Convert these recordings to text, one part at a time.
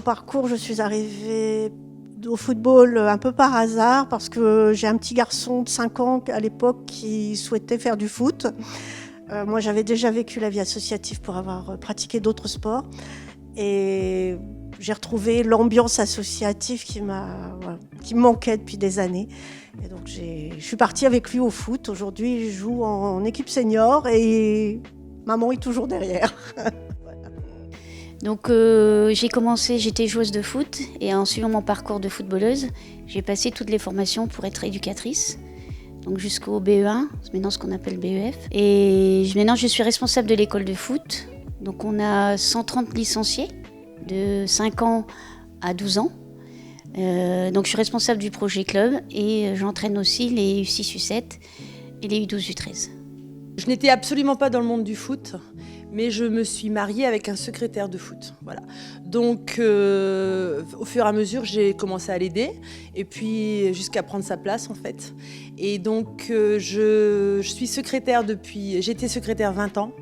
parcours, je suis arrivée au football un peu par hasard parce que j'ai un petit garçon de 5 ans à l'époque qui souhaitait faire du foot. Moi, j'avais déjà vécu la vie associative pour avoir pratiqué d'autres sports. Et j'ai retrouvé l'ambiance associative qui me manquait depuis des années. Et donc, je suis partie avec lui au foot. Aujourd'hui, je joue en équipe senior et maman est toujours derrière. Donc j'étais joueuse de foot et en suivant mon parcours de footballeuse, j'ai passé toutes les formations pour être éducatrice, donc jusqu'au BE1, c'est maintenant ce qu'on appelle BEF. Et maintenant je suis responsable de l'école de foot, donc on a 130 licenciés de 5 ans à 12 ans. Donc je suis responsable du projet club et j'entraîne aussi les U6, U7 et les U12, U13. Je n'étais absolument pas dans le monde du foot, mais je me suis mariée avec un secrétaire de foot. Voilà. Donc, au fur et à mesure, j'ai commencé à l'aider, et puis jusqu'à prendre sa place, en fait. Et donc, je suis secrétaire j'étais secrétaire 20 ans,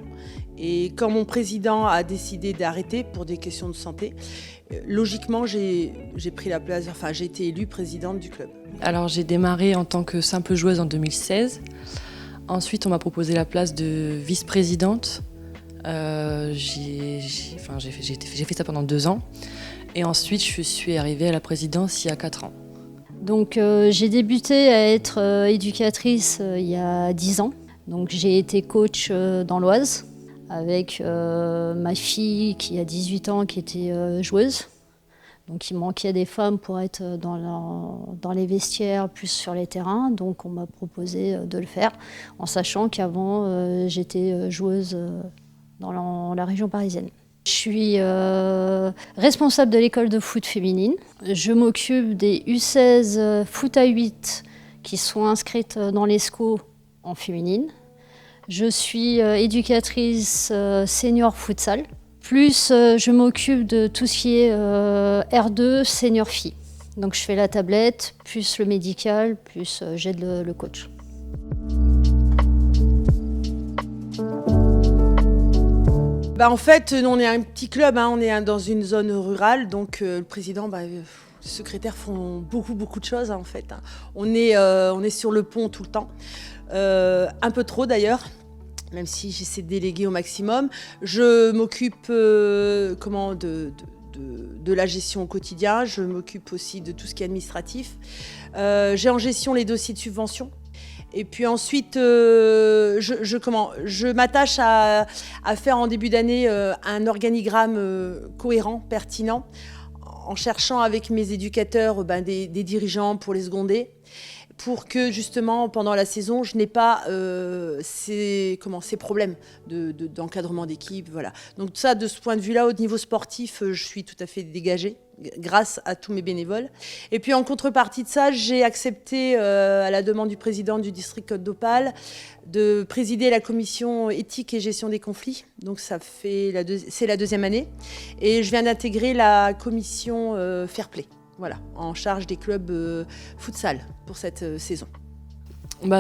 et quand mon président a décidé d'arrêter pour des questions de santé, logiquement, j'ai pris la place, enfin, j'ai été élue présidente du club. Alors, j'ai démarré en tant que simple joueuse en 2016. Ensuite, on m'a proposé la place de vice-présidente. J'ai fait ça pendant 2 ans. Et ensuite, je suis arrivée à la présidence il y a 4 ans. Donc, j'ai débuté à être éducatrice il y a 10 ans. Donc, j'ai été coach dans l'Oise avec ma fille qui a 18 ans qui était joueuse. Donc il manquait des femmes pour être dans les vestiaires, plus sur les terrains. Donc on m'a proposé de le faire, en sachant qu'avant j'étais joueuse dans la région parisienne. Je suis responsable de l'école de foot féminine. Je m'occupe des U16 foot à 8 qui sont inscrites dans l'ESCO en féminine. Je suis éducatrice senior futsal. Plus je m'occupe de tout ce qui est R2 senior fille. Donc je fais la tablette, plus le médical, plus j'aide le coach. En fait, on est un petit club, on est dans une zone rurale, donc le président, les secrétaires font beaucoup de choses en fait. On est sur le pont tout le temps, un peu trop d'ailleurs. Même si j'essaie de déléguer au maximum. Je m'occupe de la gestion au quotidien, je m'occupe aussi de tout ce qui est administratif. J'ai en gestion les dossiers de subvention. Et puis ensuite, je m'attache à faire en début d'année un organigramme cohérent, pertinent, en cherchant avec mes éducateurs des dirigeants pour les seconder, pour que justement pendant la saison je n'ai pas ces problèmes d'encadrement d'équipe, voilà. Donc ça, de ce point de vue-là, au niveau sportif, je suis tout à fait dégagée grâce à tous mes bénévoles. Et puis en contrepartie de ça, j'ai accepté à la demande du président du district Côte d'Opale de présider la commission éthique et gestion des conflits. Donc ça fait c'est la 2e année, et je viens d'intégrer la commission fair play. Voilà, en charge des clubs futsal pour cette saison.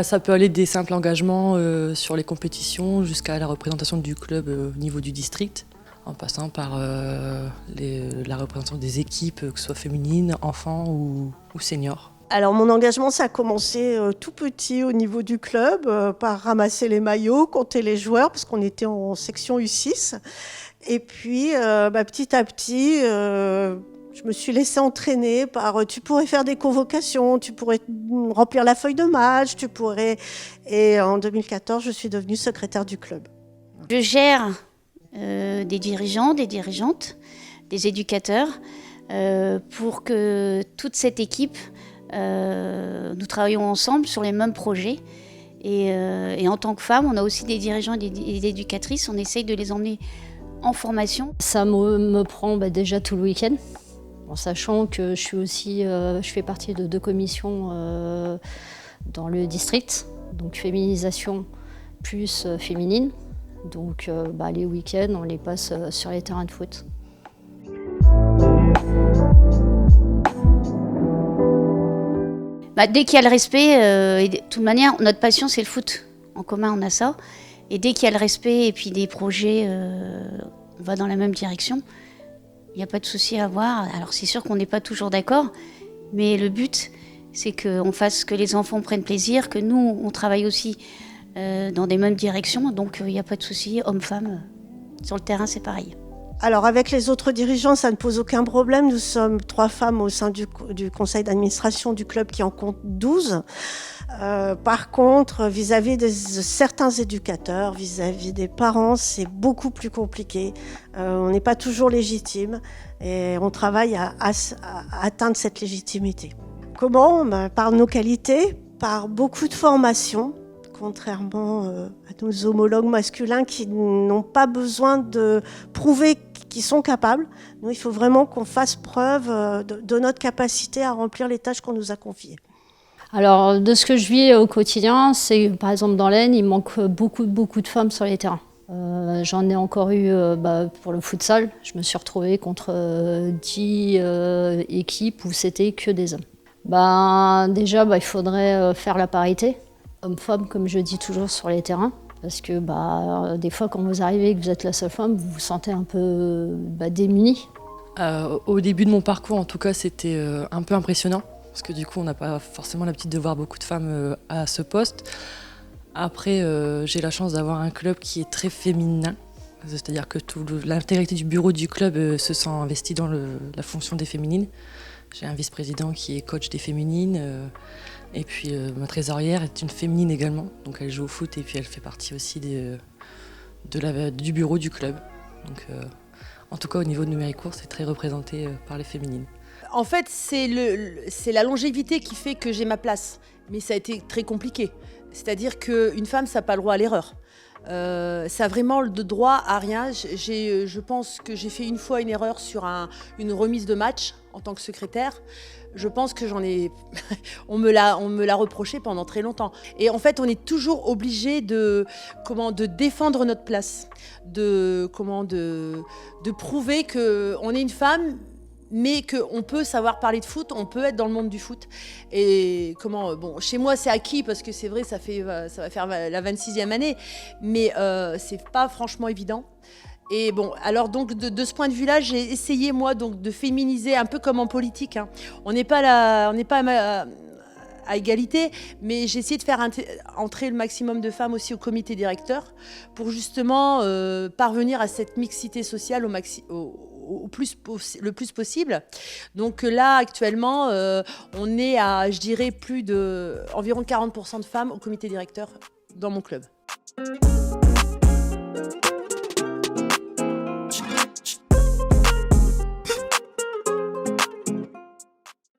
Ça peut aller des simples engagements sur les compétitions jusqu'à la représentation du club au niveau du district, en passant par la représentation des équipes, que ce soit féminines, enfants ou seniors. Alors mon engagement, ça a commencé tout petit au niveau du club, par ramasser les maillots, compter les joueurs, parce qu'on était en section U6. Et puis petit à petit... je me suis laissée entraîner par tu pourrais faire des convocations, tu pourrais remplir la feuille de match, tu pourrais... Et en 2014, je suis devenue secrétaire du club. Je gère des dirigeants, des dirigeantes, des éducateurs pour que toute cette équipe, nous travaillons ensemble sur les mêmes projets. Et en tant que femme, on a aussi des dirigeants et des éducatrices, on essaye de les emmener en formation. Ça me prend déjà tout le week-end. En sachant que je fais partie de 2 commissions dans le district, donc féminisation plus féminine. Donc les week-ends, on les passe sur les terrains de foot. Dès qu'il y a le respect, et de toute manière, notre passion c'est le foot. En commun, on a ça. Et dès qu'il y a le respect et puis des projets, on va dans la même direction. Il n'y a pas de souci à avoir. Alors c'est sûr qu'on n'est pas toujours d'accord, mais le but, c'est qu'on fasse que les enfants prennent plaisir, que nous, on travaille aussi dans des mêmes directions. Donc il n'y a pas de souci, homme-femme. Sur le terrain, c'est pareil. Alors avec les autres dirigeants, ça ne pose aucun problème. Nous sommes 3 femmes au sein du conseil d'administration du club qui en compte 12. Par contre, vis-à-vis de certains éducateurs, vis-à-vis des parents, c'est beaucoup plus compliqué. On n'est pas toujours légitime et on travaille à atteindre cette légitimité. Comment ? Par nos qualités, par beaucoup de formations, contrairement à nos homologues masculins qui n'ont pas besoin de prouver qu'ils sont capables. Nous, il faut vraiment qu'on fasse preuve de notre capacité à remplir les tâches qu'on nous a confiées. Alors, de ce que je vis au quotidien, c'est par exemple dans l'Aisne, il manque beaucoup de femmes sur les terrains. J'en ai encore eu pour le futsal. Je me suis retrouvée contre 10 équipes où c'était que des hommes. Déjà, il faudrait faire la parité, homme-femme, comme je dis toujours sur les terrains. Parce que des fois, quand vous arrivez et que vous êtes la seule femme, vous vous sentez un peu démunie. Au début de mon parcours, en tout cas, c'était un peu impressionnant. Parce que du coup, on n'a pas forcément l'habitude de voir beaucoup de femmes à ce poste. Après, j'ai la chance d'avoir un club qui est très féminin. C'est-à-dire que l'intégralité du bureau du club se sent investi dans la fonction des féminines. J'ai un vice-président qui est coach des féminines. Et puis ma trésorière est une féminine également. Donc elle joue au foot et puis elle fait partie aussi du bureau du club. Donc en tout cas, au niveau de Numéricourt, c'est très représenté par les féminines. En fait, c'est la longévité qui fait que j'ai ma place. Mais ça a été très compliqué. C'est-à-dire qu'une femme, ça n'a pas le droit à l'erreur. Ça a vraiment le droit à rien. Je pense que j'ai fait une fois une erreur sur une remise de match en tant que secrétaire. Je pense que on me l'a reproché pendant très longtemps. Et en fait, on est toujours obligé de défendre notre place, de prouver qu'on est une femme, mais qu'on peut savoir parler de foot, on peut être dans le monde du foot. Et chez moi, c'est acquis parce que c'est vrai, ça va faire la 26e année, mais c'est pas franchement évident. Et alors donc de ce point de vue-là, j'ai essayé moi donc de féminiser un peu comme en politique. On n'est pas à égalité, mais j'ai essayé de faire entrer le maximum de femmes aussi au comité directeur pour justement parvenir à cette mixité sociale le plus possible. Donc là, actuellement, on est à, je dirais, environ 40% de femmes au comité directeur dans mon club.